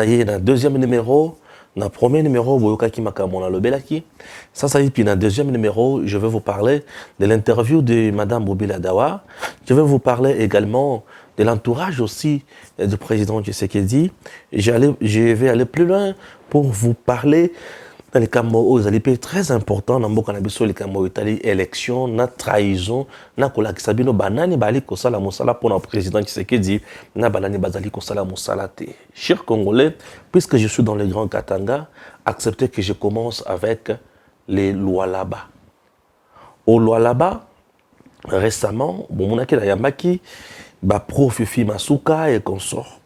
na deuxième numéro, na premier numéro, boyokaki makamona lobelaki. Ça y est, puis na deuxième numéro, je vais vous parler de l'interview de Madame Bobila Dawa. Je vais vous parler également de l'entourage aussi du président Tshisekedi. Je vais aller plus loin pour vous parler dans les Cameroun, ils allaient très important dans les Cameroun, élection, na trahison, na kolakisabino banani bali kosala mosala pour le président Tshisekedi, na banani bazali kosala mosala te. Chers Congolais, puisque je suis dans le Grand Katanga, acceptez que je commence avec les lois là-bas. Au lois là-bas, récemment, bon mon akela yambaki, ba pro Fifi Masuka et consort.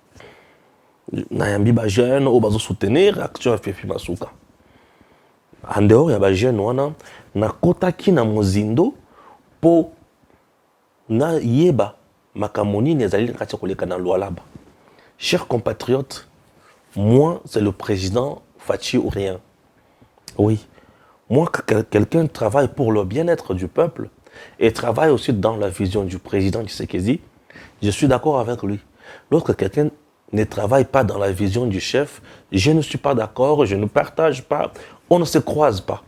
Na yambi ba jeune au bazo soutenir action Fifi Masuka. En dehors, il y a des jeunes qui kotaki na mozindo po na yeba makamoni nezali kati koleka na Lualaba. Chers compatriotes, moi c'est le président Fachi ou rien. Oui, moi quand quelqu'un travaille pour le bien-être du peuple et travaille aussi dans la vision du président Tshisekedi, je suis d'accord avec lui. Lorsque quelqu'un ne travaille pas dans la vision du chef, je ne suis pas d'accord, je ne partage pas, on ne se croise pas.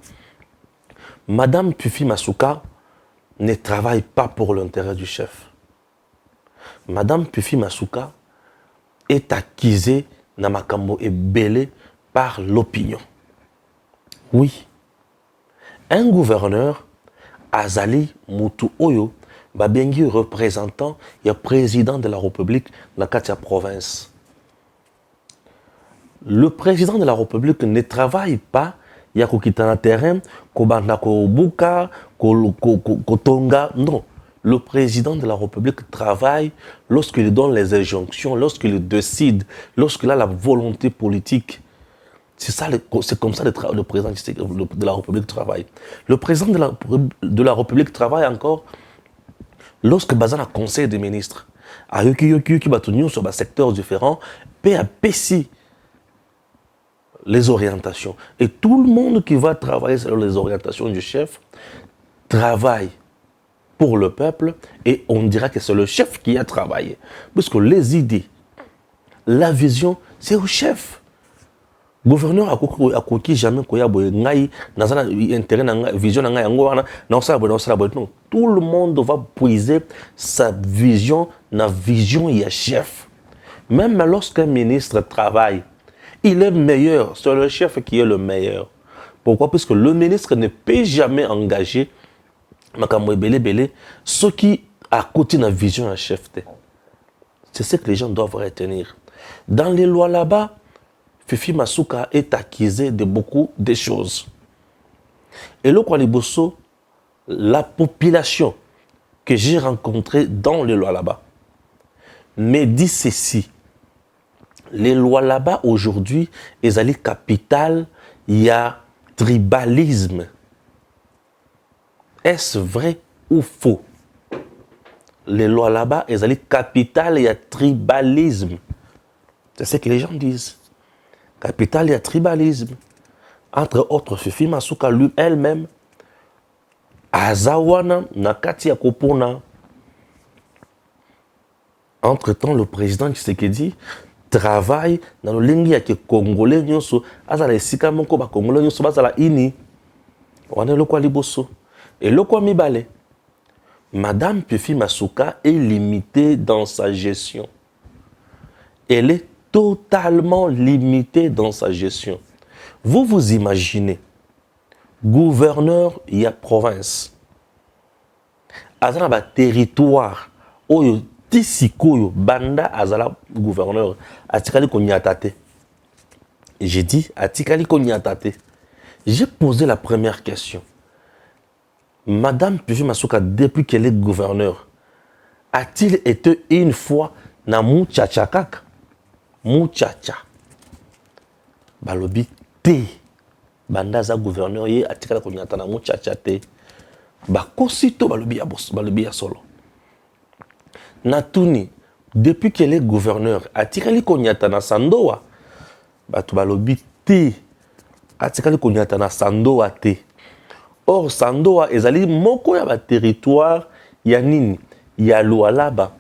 Madame Fifi Masuka ne travaille pas pour l'intérêt du chef. Madame Fifi Masuka est accusée na makambo et belé par l'opinion. Oui, un gouverneur, Azali Moutou Oyo, babengi représentant et président de la République dans la province. Le président de la République ne travaille pas, il y a un terrain, non. Le président de la République travaille lorsqu'il donne les injonctions, lorsqu'il décide, lorsqu'il a la volonté politique. C'est comme ça le président de la République travaille. Le président de la République travaille encore lorsque il y a un conseil des ministres. Il y a sur des secteurs différents, PAPC. Les orientations. Et tout le monde qui va travailler selon les orientations du chef travaille pour le peuple et on dira que c'est le chef qui a travaillé. Parce que les idées, la vision, c'est au chef. Gouverneur a coquille jamais qu'il y a intérêt vision non, tout le monde va puiser sa vision dans la vision il y a chef. Même lorsqu'un ministre travaille, il est meilleur, c'est le chef qui est le meilleur. Pourquoi? Parce que le ministre ne peut jamais engager ceux qui à côté de la vision à chef. C'est ce que les gens doivent retenir. Dans les lois là-bas, Fifi Masuka est accusé de beaucoup de choses. Et le Kwaliboso, la population que j'ai rencontrée dans les lois là-bas me dit ceci. Les lois là-bas aujourd'hui, ils allaient capital, il y a tribalisme. Est-ce vrai ou faux? Les lois là-bas, ils allaient capital, il y a tribalisme. C'est ce que les gens disent. Capital, il y a tribalisme. Entre autres, Fifi Masuka lui elle-même, Azawana, Nakati Akopona. Entre-temps, le président Tshisekedi travaille dans le lingi que Congolais nyonso azala esika moko ba Congolais nyonso bazala ini wana lokwa liboso et lokwa mibale. Madame Fifi Masuka est limitée dans sa gestion. Elle est totalement limitée dans sa gestion. Vous vous imaginez gouverneur il y a province azala ba territoire oyo Tisikoyo, Banda Azala, gouverneur, Atikali Konyatate. J'ai dit Atikali Konyatate. J'ai posé la première question. Madame Fifi Masuka, depuis qu'elle est gouverneur, a-t-il été une fois na Mouchachakak? Mouchacha. Balobi te. Banda za gouverneur, ye Atikali Konyata na Mouchacha te. Bakosito balobi ya solo. Natuni, depuis qu'elle est gouverneur, atikali konyata na Sandoa, batu balobi te, atikali konyata na Sandoa te. Or Sandoa ezali moko ya ba territoire ya nini? Ya Lualaba.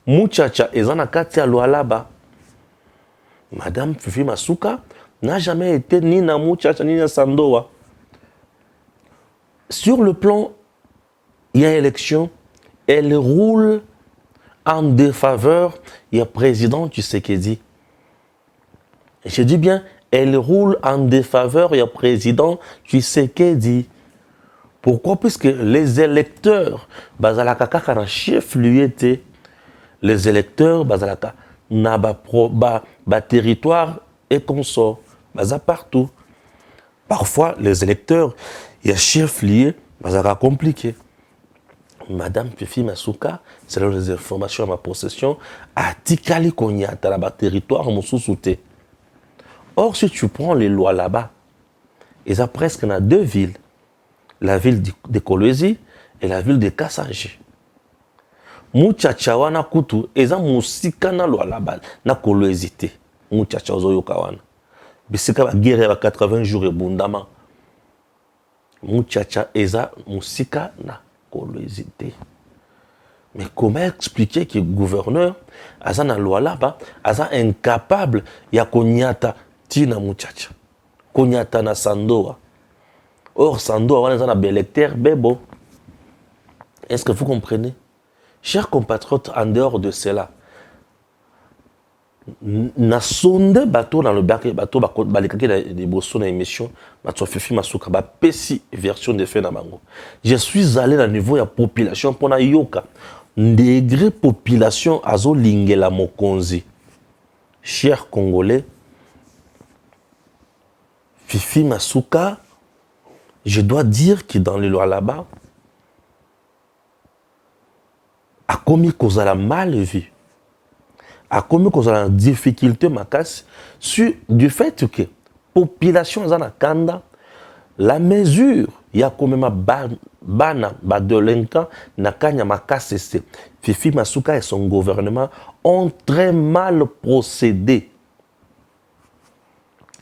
Muchacha ezana kati ya Lualaba. Madame Fifi Masuka n'a jamais été ni na Muchacha ni na Sandoa. Sur le plan, il y a élection, elle roule en défaveur, il y a président Tshisekedi. Je dis bien, elle roule en défaveur, il y a président Tshisekedi. Pourquoi? Puisque les électeurs, bazalaka kaka na chef lieu, les électeurs, bazalaka na ba territoire et consort, baza partout. Parfois, les électeurs, il y a chef lieu, bazalaka compliqué. Madame Fifi Masuka, selon les informations à ma possession, a tikali konyata na ba territoire mosusute. Or, si tu prends les lois là-bas, ils ont presque dans 2 villes. La ville de Kolwezi et la ville de Kassanji. Muchacha wana kutu eza musika na lwa la na Kolwezi te. Muchacha ozoyoka wana. Bisika ba guerre ba 80 jours ebundama. Muchacha eza musika na Kolwezi te. Mais comment expliquer que le gouverneur aza na lwa là-bas aza incapable ya konyata tina muchacha. Konyata na Sandoa. Or, Sando, on a un électeur, bebo. Est-ce que vous comprenez? Chers compatriotes, en dehors de cela, na sonde bateau dans le bateau, des bossons dans l'émission, Fifi Masuka, pesi version de fait namango. Je suis allé dans le niveau de la population pour na yoka. Degré population azo lingela mokonzi. Chers Congolais, Fifi Masuka, je dois dire que dans les lois là-bas, a commis qu'on a la mal vu, a commis qu'on a la difficulté macasse, du fait que la population est en Kanda, la mesure, il y a quand même un délinquant, na kanya macasse, Fifi Masuka et son gouvernement ont très mal procédé.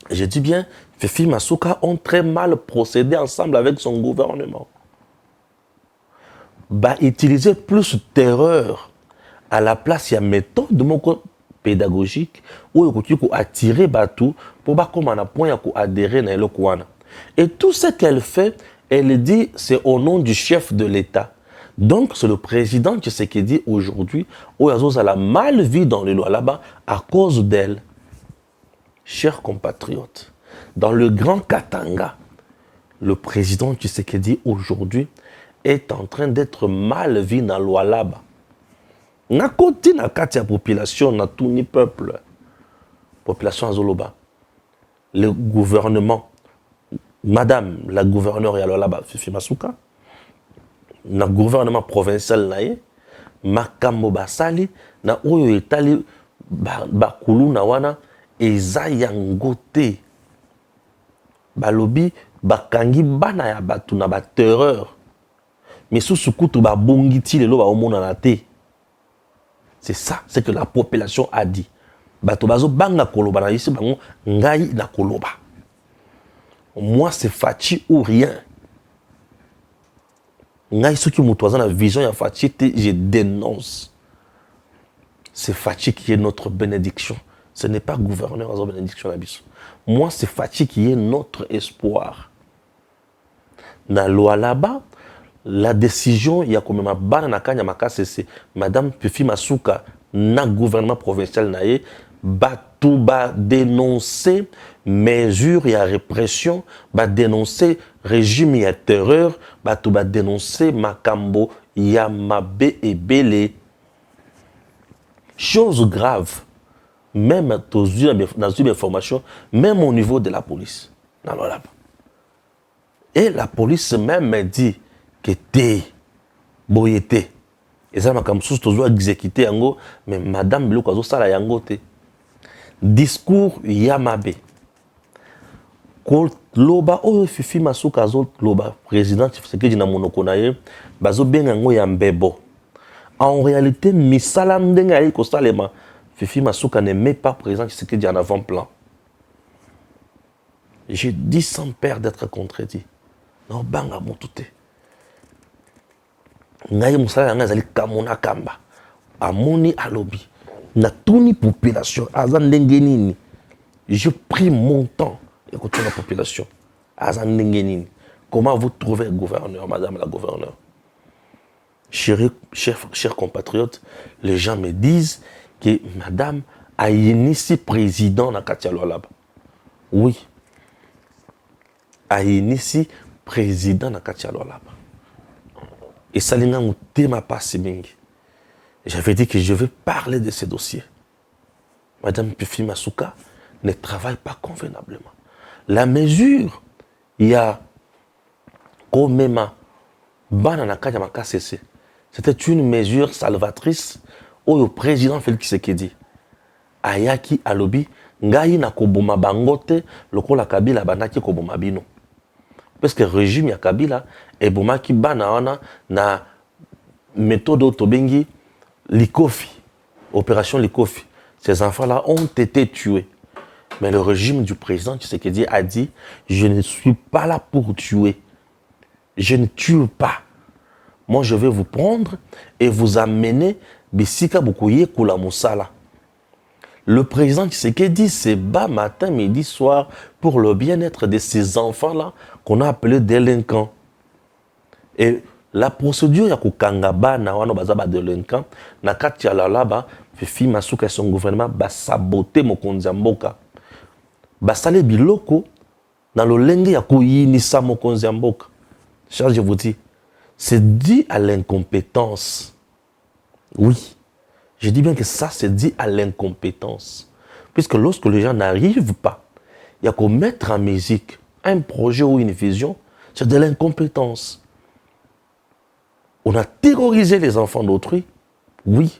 Je dis bien, Fifi Masuka ont très mal procédé ensemble avec son gouvernement. Utiliser plus de terreur à la place, il y a une méthode pédagogique où il faut attirer Batou pour adhérer à l'Okwana. Et tout ce qu'elle fait, elle dit c'est au nom du chef de l'État. Donc c'est le président qui ce qu'il dit aujourd'hui, où il a la mal vie dans les lois là-bas à cause d'elle. Chers compatriotes, dans le Grand Katanga, le président Tshisekedi aujourd'hui est en train d'être mal vu dans la loi là-bas. Na côté na kati ya population na tout ni peuple, population azoloba. Le gouvernement, madame la gouverneure ya là-bas, Fifi Masuka, na gouvernement provincial naye, makambo basali na oyo etali bakulu na wana eza yango te. Balobi bakangi bana ya batu na ba terreur. Mais sous ce coup, c'est ça, c'est que la population a dit. Moi, c'est Fachi ou rien. Je dénonce. C'est Fachi qui est notre bénédiction. Ce n'est pas gouverneur à bénédiction. Moi, c'est Fachi qui est notre espoir. Dans la loi là-bas, la décision, il y a quand même un ban na kanya makase, c'est Madame Fifi Masuka, na gouvernement provincial naé, batou ba dénoncer mesures, il y a répression, ba dénoncer régime, il y a terreur, batou ba dénoncer makambo, il y a mabé et belé. Chose grave, même dans une information, même au niveau de la police. Et la police même dit que t'es boyété. Et ça m'a comme sous toujours exécuté yango, mais madame Biloko azo sala yango te. Discours Yamabe. Ko loba oyo Fifi Masuka azo loba président Tshisekedi na monoko na ye bazo benga ngo ya mbebo. En réalité misala ndenge ayi ko salema Fifi Masuka ne met pas président Tshisekedi en avant-plan. J'ai dit sans peur d'être contredit. Non banga motute. Ngai musala nga zali kamona kamba amoni alobi na tuni population aza ndenge nini Je pris mon temps écouter la population. Comment vous trouvez gouverneur, madame la gouverneure? Chers compatriotes, les gens me disent que madame a initié président dans Katia Lualaba. Oui. A initié président dans Katia Lualaba. Et ça n'a pas passé. J'avais dit que je vais parler de ces dossiers. Madame Pufi Masuka ne travaille pas convenablement. La mesure, il y a Komema, c'était une mesure salvatrice où le président Félix Tshisekedi ayaki alobi ngai na koboma bangote lokola Kabila banaki koboma bino. Parce que le régime ya Kabila ebomaki bana wana na méthode tobengi Likofi, opération Likofi. Ces enfants-là ont été tués. Mais le régime du président Tshisekedi a dit je ne suis pas là pour tuer. Je ne tue pas. Moi, je vais vous prendre et vous amener Bissika Bukoye Kula Moussala. Le président Tshisekedi se bat matin, midi, soir pour le bien-être de ces enfants-là qu'on a appelés délinquants. Et la procédure ya kukangaba na wana bazaba délinquants, na kati ya lalaba, Fifi Masuka et son gouvernement ba saboter mokonzi mboka. Basale biloko dans le lenge ya kuyinisa mokonzi mboka. Charles, je vous dis, c'est dit à l'incompétence. Oui, je dis bien que ça, c'est dit à l'incompétence. Puisque lorsque les gens n'arrivent pas, il y a qu'à mettre en musique un projet ou une vision, c'est de l'incompétence. On a terrorisé les enfants d'autrui, oui.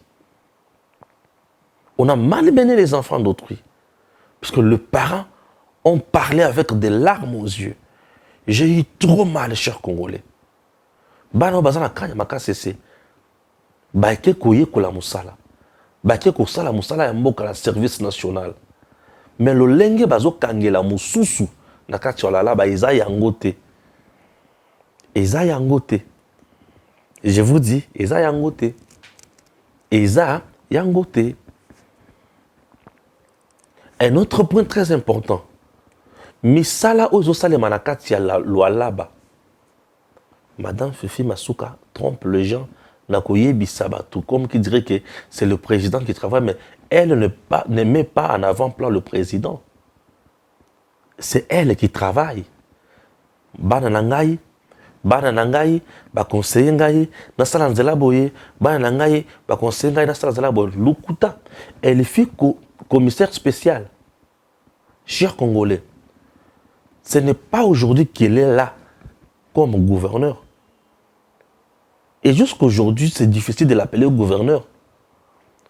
On a malmené les enfants d'autrui. Puisque les parents ont parlé avec des larmes aux yeux. J'ai eu trop mal, chers Congolais. Bano bazana kanya makasese. Baike koye kola musala. Baike ko sala musala ya mboka la service national. Mais le lenge bazo kangela mususu na kati la ba eza yangote. Eza yangote. Je vous dis, eza yangote. Eza yangote. Un autre point très important. Misala ozo sale manakati ya la Lualaba. Madame Fifi Masuka trompe les gens. Tout comme qui dirait que c'est le président qui travaille, mais elle ne met pas en avant-plan le président. C'est elle qui travaille. Bananangai, ba conseiller ngai, na sala nzela boye, bananangai, ba conseiller ngai na sala nzela boye. Lukuta, elle fait commissaire spécial. Chers Congolais, ce n'est pas aujourd'hui qu'elle est là comme gouverneur. Et jusqu'aujourd'hui, c'est difficile de l'appeler gouverneur.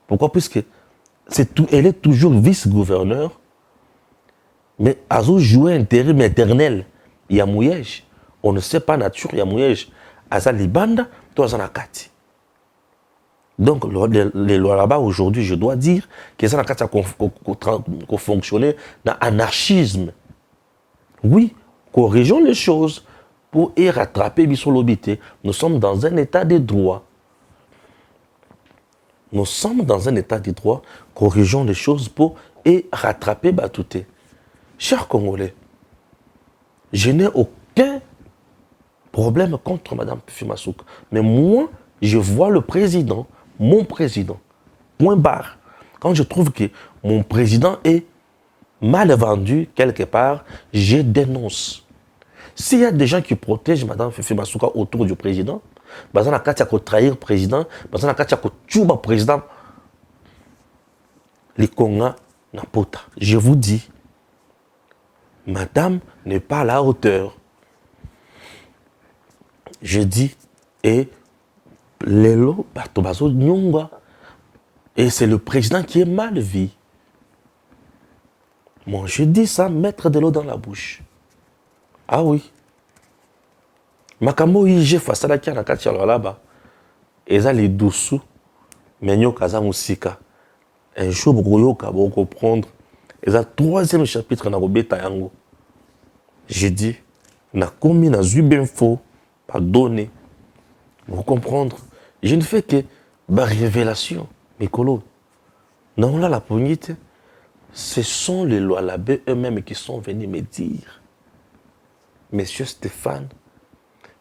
Pourquoi? Puisque elle est toujours vice-gouverneur, mais elle a joué intérim éternel. Il y a Mouyej. On ne sait pas nature, il y a Mouyej. Aza Libanda, toi Zanakati. Donc, les lois là-bas, aujourd'hui, je dois dire que Zanakati a fonctionné dans l'anarchisme. Oui, corrigeons les choses pour y rattraper Bissolobité. Nous sommes dans un état de droit. Nous sommes dans un état de droit. Corrigeons les choses pour y rattraper Batouté. Chers Congolais, je n'ai aucun problème contre Mme Fimasouk. Mais moi, je vois le président, mon président, point barre. Quand je trouve que mon président est mal vendu quelque part, je dénonce. S'il y a des gens qui protègent Mme Fifi Masuka autour du président, ils ont qu'à trahir le président, ils ont qu'à tuer le président. Les Conga n'a pas. Je vous dis, Madame n'est pas à la hauteur. Je dis, et Lelo, Batobazo Nyonga, et c'est le président qui est mal vu. Moi, je dis ça, mettre de l'eau dans la bouche. Ah oui. Makambo ije fasala kia na kati ya Lualaba. Eza les dessous. Menyo kaza musika. Un jour, bokoyoka, boko prendre. Eza troisième chapitre na robeta yango. J'ai dit, na komi na zubinfo, pardonner. Vous comprendre. Je ne fais que révélation. Mikolo. Non, là, la poignée, ce sont les Lualabé eux-mêmes qui sont venus me dire, Monsieur Stéphane,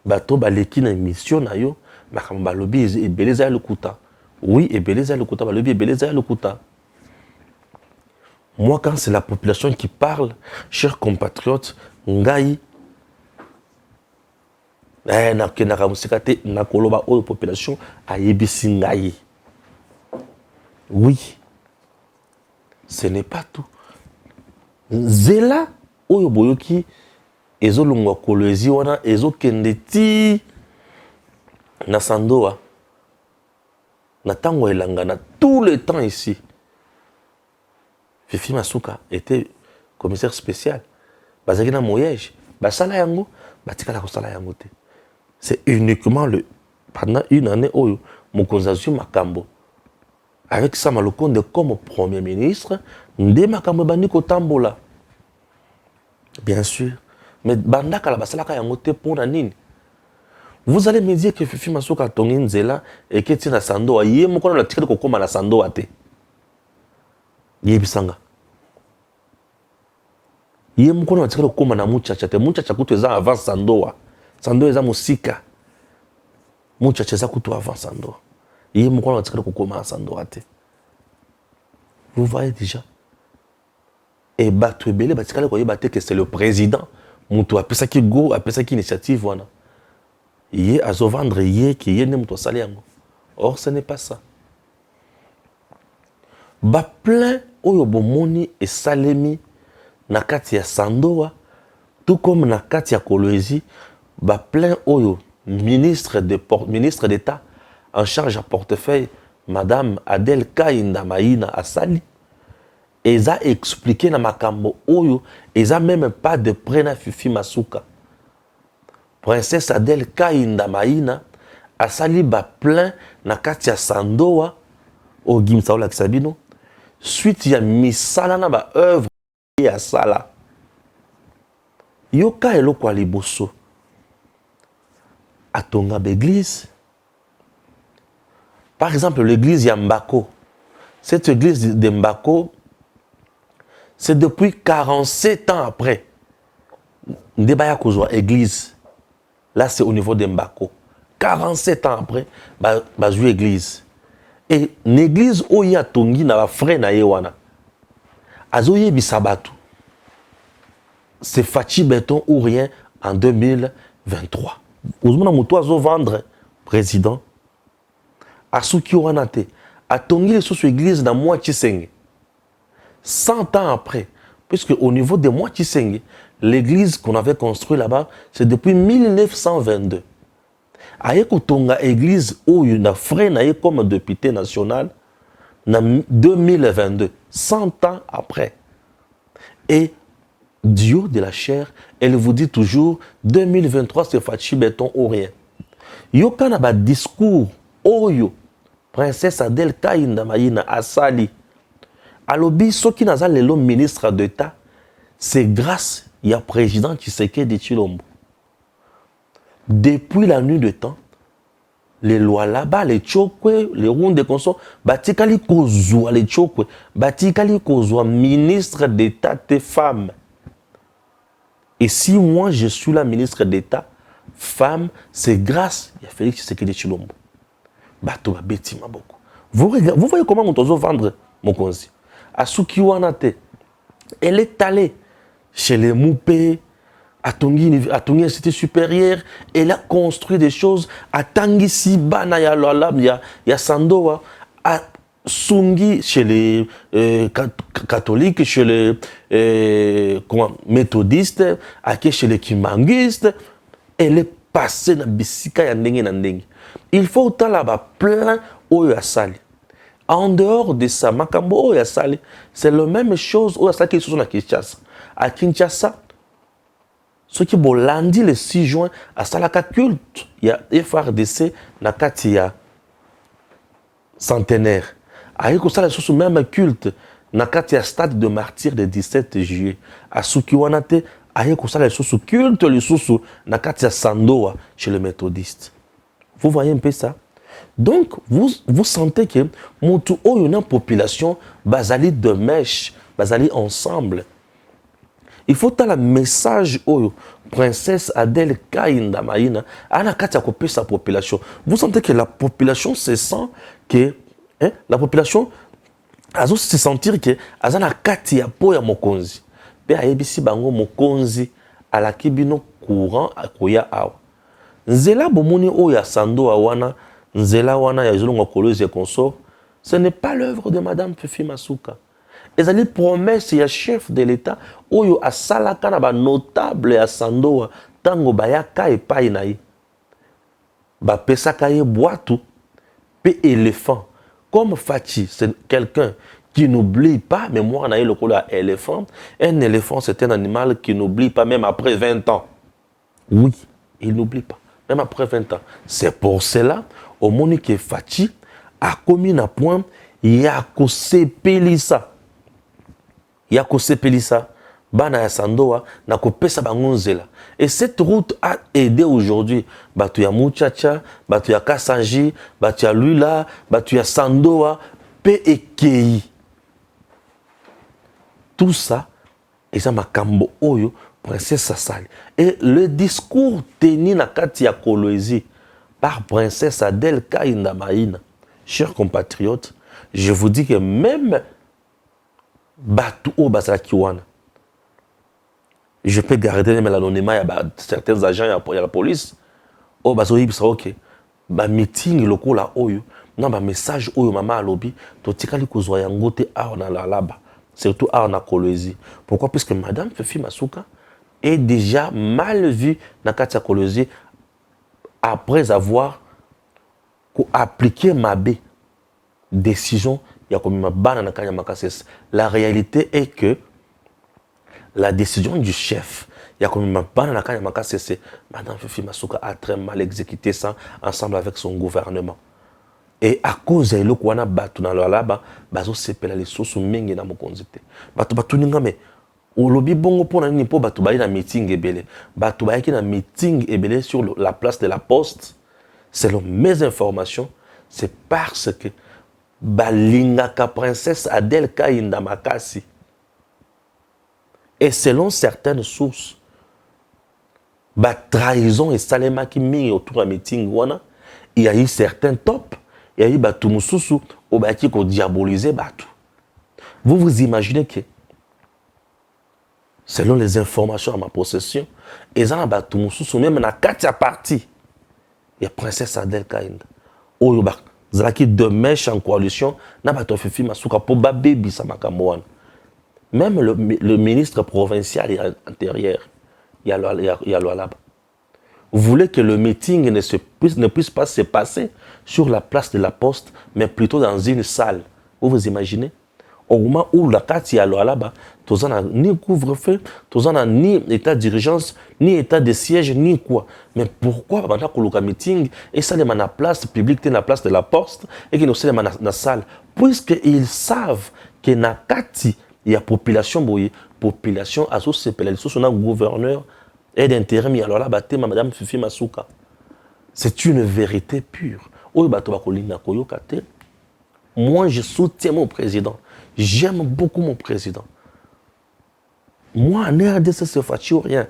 bato baleki na émission na yo, makambo balobi ebeleza le kuta. Oui, ebeleza le kuta, balobi ebeleza le kuta. Moi, quand c'est la population qui parle, chers compatriotes, ngai, nakendaka mosika te nakoloba oyo population ayebisi ngai. Oui, ce n'est pas tout. Zela oyo boyoki ezolongwa kolwezi wana ezokende ti na Sandoa na tango elanga na tout le temps ici. Fifi Masuka était commissaire spécial. Bazaki na moyege, basala yango, batikala kosala yango te. C'est uniquement pendant une année oyo mokonzi makambo. Avec Sama Lukonde comme premier ministre, nde makambo bandi kotambola. Bien sûr. Mais bandaka la basalaka yango te pona nini. Vous allez me dire que Fifi Masuka tongi nzela et que tina Sandoa ye moko na tikala kokoma na Sandoa te. Yebisanga. Ye moko na tikala kokoma na muchacha te. Muchacha kutu eza avant Sandoa. Sandoa eza musika. Muchacha eza kutu avant Sandoa. Ye moko na tikala kokoma na Sandoa te. Vous voyez déjà. Et bato ebele batikala koyeba te que c'est le président. Mutu apesa ki go, apesa ki initiative wana. Yé azo vendre yé qui yé ne mutu asali yango. Or ce n'est pas ça. Ba plein oyo bomoni et salemi na kati ya Sandoa, tout comme na kati ya Kolwezi, ba plein oyo ministre d'État en charge à portefeuille Madame Adel Kainda Maïna asali. Ils ont expliqué na makambo oyo, ils n'ont même pas de prena Fifi Masuka. Princesse Adel Kainda Maïna asali ba plein na kati ya Sandoa au Gimsa ola Kisabino. Suite ya misala na ba œuvre ya sala. Yoka eloko liboso. Atonga l'église. Par exemple, l'église ya Mbako. Cette église de Mbako, c'est depuis 47 ans après. Ndebaya kozwa église. Là, c'est au niveau de Mbako. 47 ans après, bazou église. Et l'église où il y a tongi na ba frère na yewana. Azoye bisabatu. C'est Fachi Béton ou rien en 2023. Ouzmona muto azo vendre président. Asuki wanate. A tongi les sous église na moi Tshisekedi. 100 ans après, puisque au niveau de moi Tshisekedi, l'église qu'on avait construite là-bas, c'est depuis 1922. Aye kotonga église où il y a frère naïe comme député national, en 2022, 100 ans après. Et Dieu de la chair, elle vous dit toujours, 2023 c'est Fachi Béton ou rien. Yoka na ba discours, oyo, princesse Adel Kainda Maïna Asali, alobi soki naza lelo ministre d'État, c'est grâce au président Tshisekedi Tshilombo. Depuis la nuit de temps, les lois là-bas, les tchokwe, les rondes de conso, batikali kozwa les tchokwe, batikali kozwa ministre d'État des femmes. Et si moi je suis la ministre d'État femme, c'est grâce à Félix Tshisekedi Tshilombo. Bato babeti maboko. Vous voyez comment on doit vendre mon conseil. Asuki Wanate, elle est allée chez les Moupé, à Tongi Institut supérieur, elle a construit des choses à Tangi Sibana, ya Sandoa, à Sungi chez les catholiques, chez les méthodistes, chez les kimanguistes. Elle est passée dans Bissika Yandenge Nandenge. Il faut autant là-bas plein Oyo Asali. En dehors de ça, Makambo Oyo Asali, c'est la même chose Oyo Asali qui est à Kinshasa. À Kinshasa, ceux qui ont lundi le 6 juin, à Salaka culte, il y a FRDC, Nakatia centenaire. À Ekosala, c'est le même culte, Nakatia stade de martyr le 17 juillet. À Sukiwanate, à Ekosala, c'est le culte, le sous Nakatia Sandoa, chez les méthodistes. Vous voyez un peu ça? Donc, vous sentez que, une population, basali de mèche, bazali ensemble. Il faut que le message oyo princesse Adèle Kainda Maïna ana kati ya kopesa population. Vous sentez que la population se sent que la population azo se sentir que azana kati ya po ya mokonzi. Pe ayebisi bango mokonzi alaki bino courant akoya awa. Nzela bomoni oyo ya sando wana, nzela wana ya zolonga kolozi ya consort, ce n'est pas l'œuvre de Madame Fifi Masuka. Ezali promesse ya chef de l'État oyo asalaka na ba notable ya Sandoa tango bayaka epai na ye. Ba pesaka ye boitou pe éléphant. Comme Fachi, c'est quelqu'un qui n'oublie pas, mais moi on a eu le colère éléphant. Un éléphant c'est un animal qui n'oublie pas même après 20 ans. Oui, il n'oublie pas, même après 20 ans. C'est pour cela, au Monique Fachi a commis un point, il a causé Pelissa. Yako sepelisa bana ya Sandoa na kopesa bangonzela. Et cette route a aidé aujourd'hui batu ya Muchacha, batu ya Kasanji, batu ya Lula, batu ya Sandoa, pe ekei. Tout ça eza makambo oyo princesse Asali. Et le discours tenu na kati ya Kolwezi par princesse Adèle Kainda Maïna, chers compatriotes, je vous dis que même Batu o bazalaki wana. Je peux garder même l'anonymat ya certains agents ya la police. O bazoyi bisa ok. Ba meeting lokola oyo, na ba message oyo mama alobi, to tikali kozwa yango te awa na Lalaba, surtout awa na Kolwezi. Pourquoi? Parce que Madame Fifi Masuka est déjà mal vue na kati ya Kolwezi après avoir appliqué Mabé décision. La réalité est que la décision du chef, Madame Fifi Masuka a très mal exécuté ça ensemble avec son gouvernement. Et à cause de ce qu'on a battu dans le laba, bazo sepela les sources mingi na mokonzite. Batu batu ninga me au lobby bongo pona ni po batu bayi na meeting ebele. Batu bayi na meeting ebele sur la place de la Poste. Selon mes informations, c'est parce que balingaka princesse Adèle Kainda Makasi. Et selon certaines sources, trahison et salemaki mingi autour d'un meeting wana, il y a eu certains tops, il y a eu batu mususu au baki ko diaboliser batu. Vous vous imaginez que selon les informations à ma possession, ils ont batu mususu même na katia parti. Il y a princesse Adèle Kainda. Oyo bak Zalaki de mèche en coalition, n'a pas de Fifi Masuka pour baby Samakamouane. Même le ministre provincial et intérieur, il y a là-bas. Vous voulez que le meeting ne puisse pas se passer sur la place de la Poste, mais plutôt dans une salle. Vous vous imaginez? Au moment où la carte y a là-bas, tous en a ni couvre-feu, tous en a ni état d'urgence, ni état de siège, ni quoi. Mais pourquoi pendant que le meeting et ça les la place publique, la place de la Poste et que nous sommes dans la salle, puisqu'ils savent que na kati il y a population associée les sous son gouverneur et d'intérim alors là batté Madame Fifi Masuka. C'est une vérité pure. Moi je soutiens mon président. J'aime beaucoup mon président. Moi, en RDC, c'est Fachi ou rien.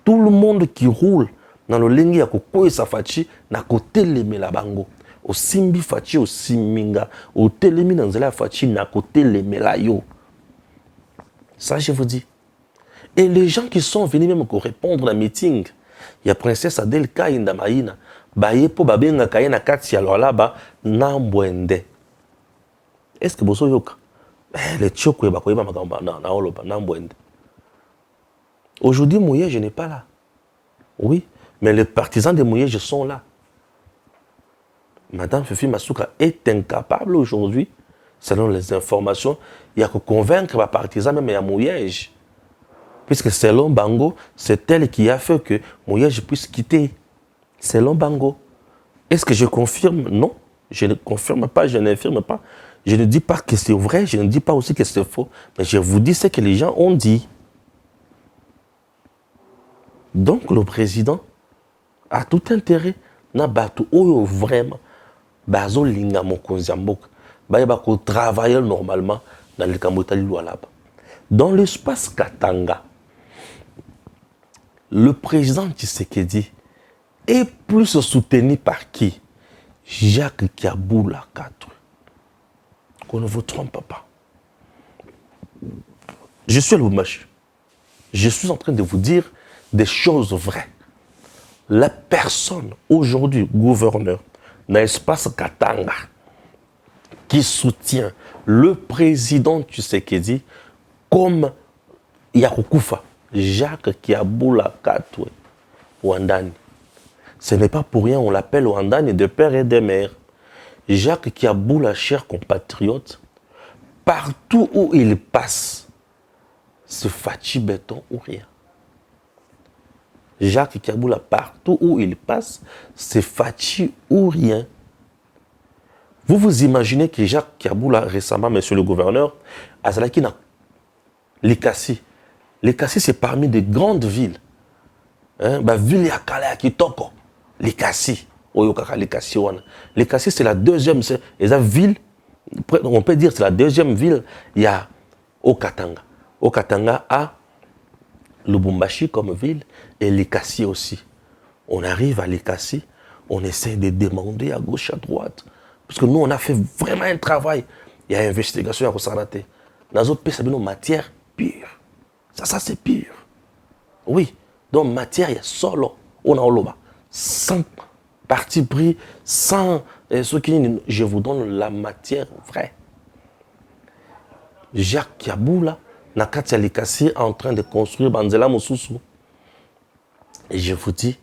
Tout le monde qui roule dans le lingi ya kokoye sa Fachi, na kote leme la bango. Au simbi Fachi, au siminga, au telemi dans la Fachi, na kote leme la yo. Ça, je vous dis. Et les gens qui sont venus même répondre à un meeting, il y a princesse Adèle Kainda Maïna, baye po babenga kayena kati alors là-bas, nambwende. Est-ce que vous avez les tchoko et bakoyeba makamba na oloba nambwende. Aujourd'hui Mouye je n'ai pas là. Oui, mais les partisans de Mouye sont là. Madame Fifi Masuka est incapable aujourd'hui, selon les informations, il y a que convaincre les partisans même à Mouye. Puisque selon Bango, c'est elle qui a fait que Mouye puisse quitter. Selon Bango. Est-ce que je confirme? Non, je ne confirme pas, je n'infirme pas. Je ne dis pas que c'est vrai, je ne dis pas aussi que c'est faux. Mais je vous dis ce que les gens ont dit. Donc le président a tout intérêt na batu oyo vraiment bazo linga mokonzi mboka ba ko travailler normalement dans le Kambotali Lualaba. Dans l'espace Katanga, le président Tshisekedi est plus soutenu par qui? Jacques Kiaboula 4. Qu'on ne vous trompe pas. Je suis à Lubumbashi. Je suis en train de vous dire des choses vraies. La personne, aujourd'hui, gouverneur, dans l'espace Katanga, qui soutient le président Tshisekedi comme Yakukufa, Jacques Kiaboula Katwe, Wandani. Ce n'est pas pour rien, on l'appelle Wandani de père et de mère. Jacques Kiaboula, cher compatriote, partout où il passe, c'est Fachi béton ou rien. Jacques Kiaboula, partout où il passe, c'est Fachi ou rien. Vous vous imaginez que Jacques Kiaboula, récemment, monsieur le gouverneur, à Zalakina, Likasi. Likasi, c'est parmi des grandes villes. Ville ya kala ya kitoko. Likasi. Oyokaka Likasi wana. Likasi, c'est la deuxième, c'est la ville, on peut dire c'est la deuxième ville, il y a au Katanga. Au Katanga a Lubumbashi comme ville et Likasi aussi. On arrive à Likasi, on essaie de demander à gauche, à droite. Parce que nous, on a fait vraiment un travail. Il y a une investigation à Rosarate. Dans d'autres pays, c'est une matière pure. Ça c'est pur. Oui. Donc, matière, il y a solo. On a oloba. Sans parti pris, sans ce qui. Je vous donne la matière vraie. Jacques Kiaboula, Nakati Alikasi, en train de construire Banzela Mosusu. Et je vous dis,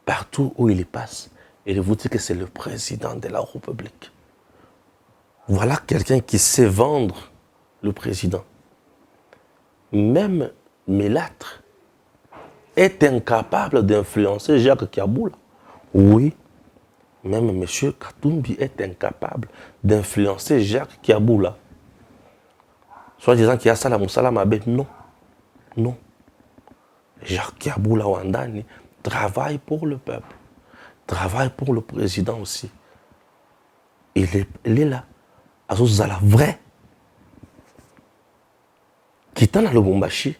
partout où il passe, il vous dit que c'est le président de la République. Voilà quelqu'un qui sait vendre le président. Même Mélatre est incapable d'influencer Jacques Kiaboula. Oui, même M. Katumbi est incapable d'influencer Jacques Kiaboula. Soit disant qu'il y a ça la Moussala Mabé. Non. Non. Jacques Kiaboula Wandani travaille pour le peuple. Travaille pour le président aussi. Il est là. Azozala vrai. Quitte dans le Lubumbashi.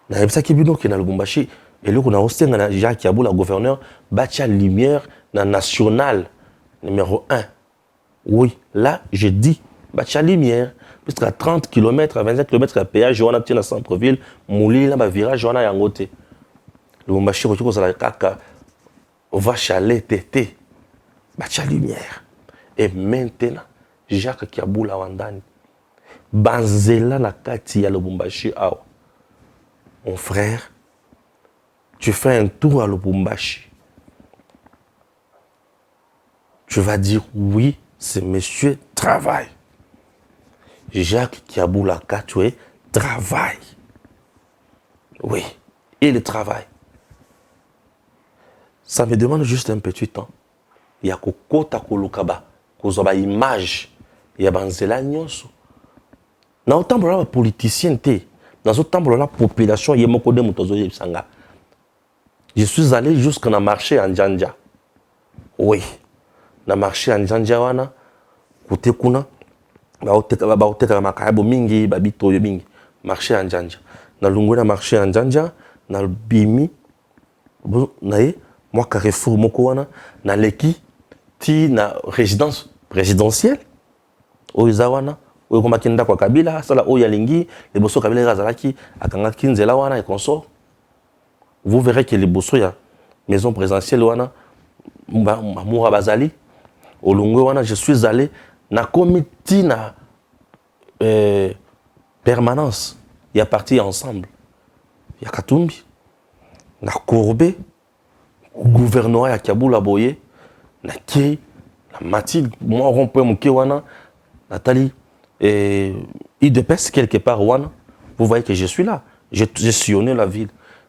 Dans le Sakibino qui est dans le Lubumbashi, et là, on a aussi Jacques Kiaboula, gouverneur, Batia Lumière, dans National, numéro 1. Oui, là, je dis, Batia Lumière, puisqu'à 30 km, à 25 km, à péage, on a dans le centre-ville, Mouli, là, virage, on a Yangote. Le Lubumbashi, on va chaler, tété, Batia Lumière. Et maintenant, Jacques Kiaboula Wandani, Banzela na kati ya Lubumbashi awa. Mon frère, tu fais un tour à Lubumbashi. Tu vas dire oui, c'est monsieur travail. Jacques Kiaboula Katwe travaille. Oui, il travaille. Ça me demande juste un petit temps. Il y a kokota kolukaba, kozoba image, il y a banzela nyonso. Dans autant de la politicien, dans autant de la population, il y a beaucoup de gens. Je suis allé jusqu'à un marché en Djandja. Oui. Dans le marché en Djandja, wana, côté kuna, baoteka makayabo mingi, babito yo mingi. Marché en Djandja. Dans le marché en Djandja, dans le Bimi, moi Carrefour moko wana, dans l'équipe, ti na résidence présidentielle, oizawana. Vous verrez que les bosso ya maison présidentielle wana Mamoura Bazali Olungo wana je suis allé na comité na permanence il y a parti ensemble il y a Katumbi na Courbet gouvernorat ya Kiaboula Boye na Ké na Mathilde moi rompé mon wana Nathalie et IDPS quelque part, Wana, vous voyez que je suis là. J'ai sillonné la ville.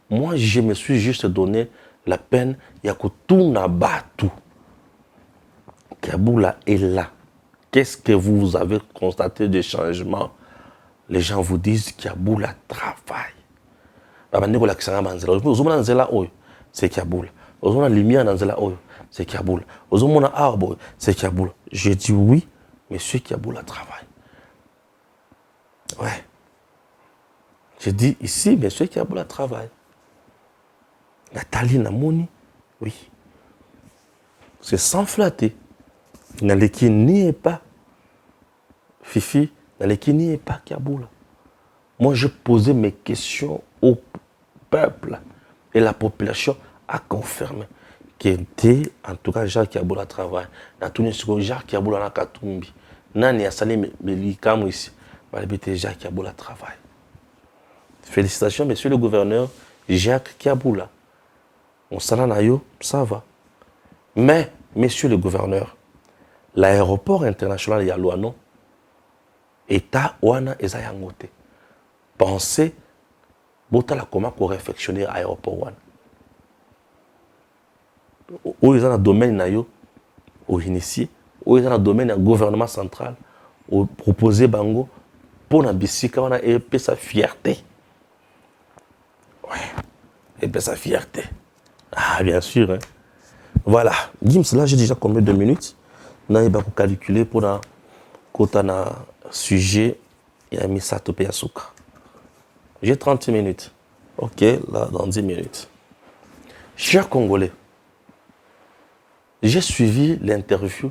Moi, je me suis juste donné la peine. Il y a que tout n'a pas tout. Kiaboula est là. Qu'est-ce que vous avez constaté de changement? Les gens vous disent Kiaboula travaille. C'est Kiaboula. La lumière dans la c'est Kiaboula. C'est Kiaboula. Je dis oui, monsieur Kiaboula travaille. Ouais. J'ai dit ici, monsieur Kiaboula travaille. Nathalie Namoni, oui. C'est sans flatter. Naleki n'y est pas. Fifi, Naleki n'y est pas Kiaboula. Moi, je posais mes questions au peuple et la population a confirmé qui était, en tout cas, Jacques Kiaboula travaille. Dans tout le Jacques Kiaboula na Katumbi. Nani a salé mes camus ici. Jacques Kiaboula travaille. Félicitations, monsieur le gouverneur Jacques Kiaboula. On s'en a yo, ça va. Mais, monsieur le gouverneur, l'aéroport international de Yalouano, État Ouana et Zayangote. Pensez, botala comment qu'on réfectionner l'aéroport Ouana. Où ils ont un domaine nayo, au initié, où ils ont un domaine du gouvernement central, au proposer bango, pour la bisika, on a épais sa fierté. Ouais, épais sa fierté. Ah, bien sûr, hein. Voilà. Gims, là, j'ai déjà combien de minutes? Là, il va calculer pour un sujet, il a mis ça topé à souk. J'ai 30 minutes. Ok, là, dans 10 minutes. Chers Congolais, j'ai suivi l'interview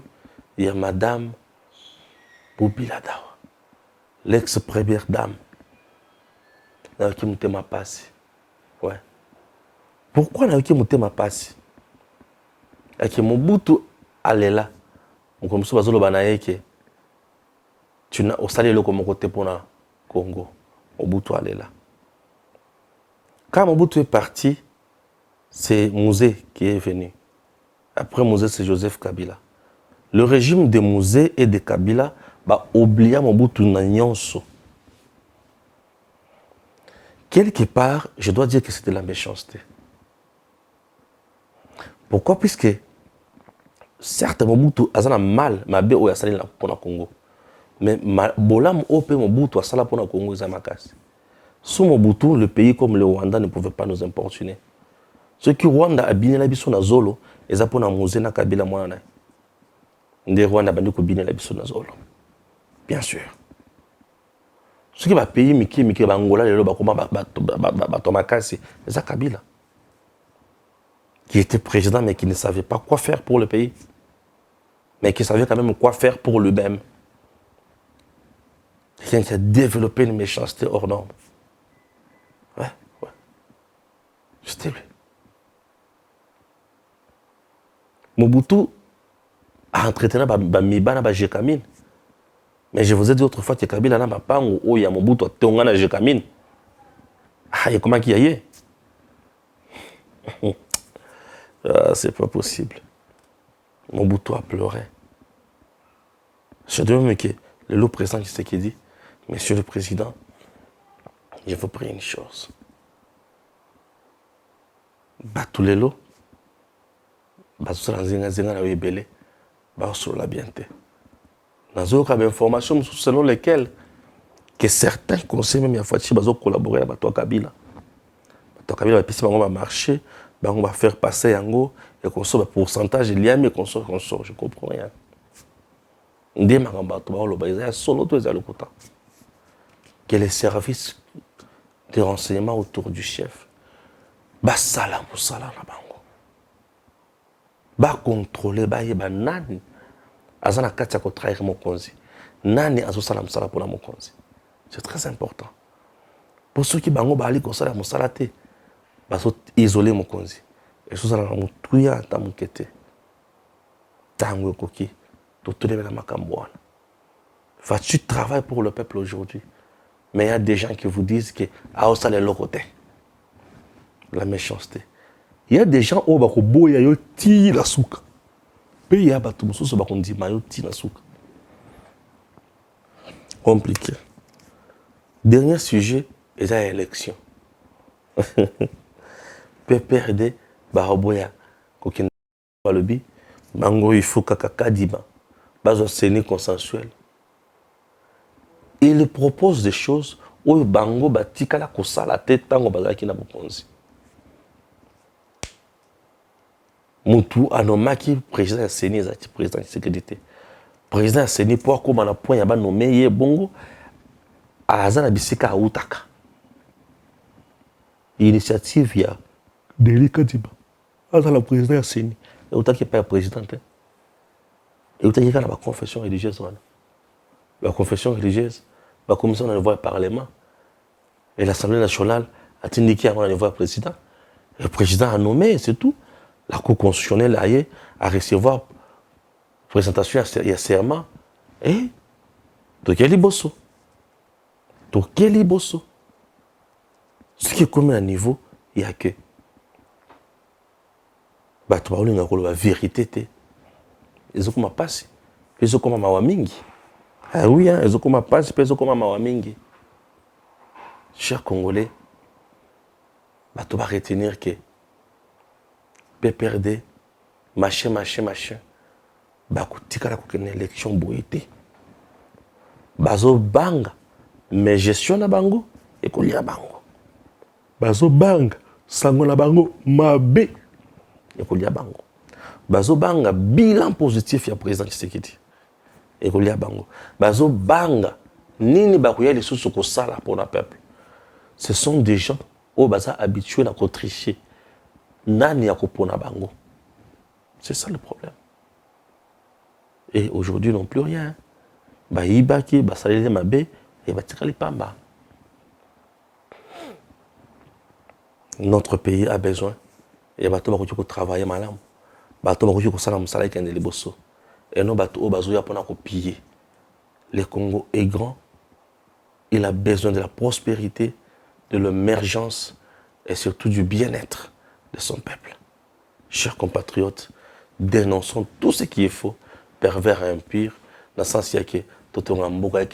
de Madame Bobila Dawa, l'ex-première dame, qui m'a passé. Ouais. Pourquoi n'a pas m'a passé? Avec Mobutu Alela, comme ça, tu n'as au salaire comme côté pour le Congo. Mobutu Alela. Quand Mobutu est parti, c'est Mouzé qui est venu. Après Mouzé, c'est Joseph Kabila. Le régime de Mouzé et de Kabila va oublier Mobutu Nanyonso. Quelque part, je dois dire que c'était la méchanceté. Pourquoi? Puisque, certes, Mobutu a mal, mais il a salé pour le Congo. Mais Bolam Ope Mobutu a salé pour le Congo, sous Mobutu, le pays comme le Rwanda ne pouvait pas nous importuner. Ceux qui Rwanda a bien la biso na zolo, ils ont pour Mouzé na Kabila mwana. Des Rwanda bandi ko bien la biso na zolo. Bien sûr. Ceux qui va payer Miki Bangola, les Batomakasi, c'est Kabila. Qui était président, mais qui ne savait pas quoi faire pour le pays. Mais qui savait quand même quoi faire pour lui-même. Quelqu'un qui a développé une méchanceté hors norme. Ouais. C'était lui. Mobutu a entretenu Mibana Bajekamine. Mais je vous ai dit autrefois que Kabila n'a pas ou ya Mobutu a tongana Jekamine. Ah, et comment qu'il y a eu? C'est pas possible. Mobutu a pleuré. Je demande que le loup président qui s'est dit, Monsieur le Président, je vous prie une chose. Tous les lots, sur la bienté. Dans une information selon lesquelles que certains conseils même à collaborer avec Kabila. Kabila va marcher, va faire passer yango et qu'on soit pourcentage il y a mais qu'on sort, je comprends rien. Que les services de renseignement autour du chef contrôler nani azana kati ko trahir mokonzi nani azosala musala pour la mokonzi. C'est très important. Pour ceux qui bango bali ko sala musala te baso isoler mokonzi et so sala mutuya ta mukete tango koki to tolebe na makambo wana. Vas-tu travailler pour le peuple aujourd'hui? Mais il y a des gens qui vous disent que ça les côté. La méchanceté. Il y a des gens qui ont dit la souka. Puis il y a des gens qui ont dit la souka. Compliqué. Dernier sujet, c'est l'élection. PPRD, Baroboya, Kokina Balobi, Bango, il faut Kakadiba, Bazo Séné consensuel. Il propose des choses où Bango batika la kosa la tête tango bazaki na bokonzi. Mutu anomaki président ya Séné zati président de sécurité. Président ya Séné pour comment na point ya ba nommé ye bongo azana bisika autaka. Initiative ya Deli Kadiba. Aza la président ya Seni. Et autaki pas président. Et autaki kana ba confession religieuse wana. La confession religieuse, la commission de voix parlement. Et l'Assemblée nationale a indiqué avant le voix président. Et le président a nommé, c'est tout. La Cour constitutionnelle a recevoir présentation et serment. Et Tokeli Bosso. Tokeli Bosso. Ce qui est comme à niveau, il y a que. Bah, tu parles de la vérité. Ils ont comme passé. Ils ont comme mawamingi. Ah oui, hein, ils ont comme passé, ils ont comme mawamingi. Chers Congolais, bah, tu vas retenir que PPRD, machin. Bah, tu vas une élection boïté. Bazo banga, mais gestion na bango, et qu'on y a bango. Bazo banga, sango na bango, mabe, et qu'on y a bango. Bazo banga, bilan positif, il y a président Tshisekedi. Et qu'on y a bango. Bazo banga, nini bakuya les sous ko sala pour le peuple. Ce sont des gens au baza habitués à tricher. Nani ya kopona bango. C'est ça le problème. Et aujourd'hui non plus rien. Bah ibaki, bah salé mabe, et bah tikali pamba. Notre pays a besoin. Et bah tout va travailler malam. Bah tout va sala musala kende les bosso. Et non bah tout bazo ya pona ko piller. Le Congo est grand. Il a besoin de la prospérité, de l'émergence et surtout du bien-être de son peuple. Chers compatriotes, dénonçons tout ce qui est faux, pervers et impur, dans le sens que tout le monde a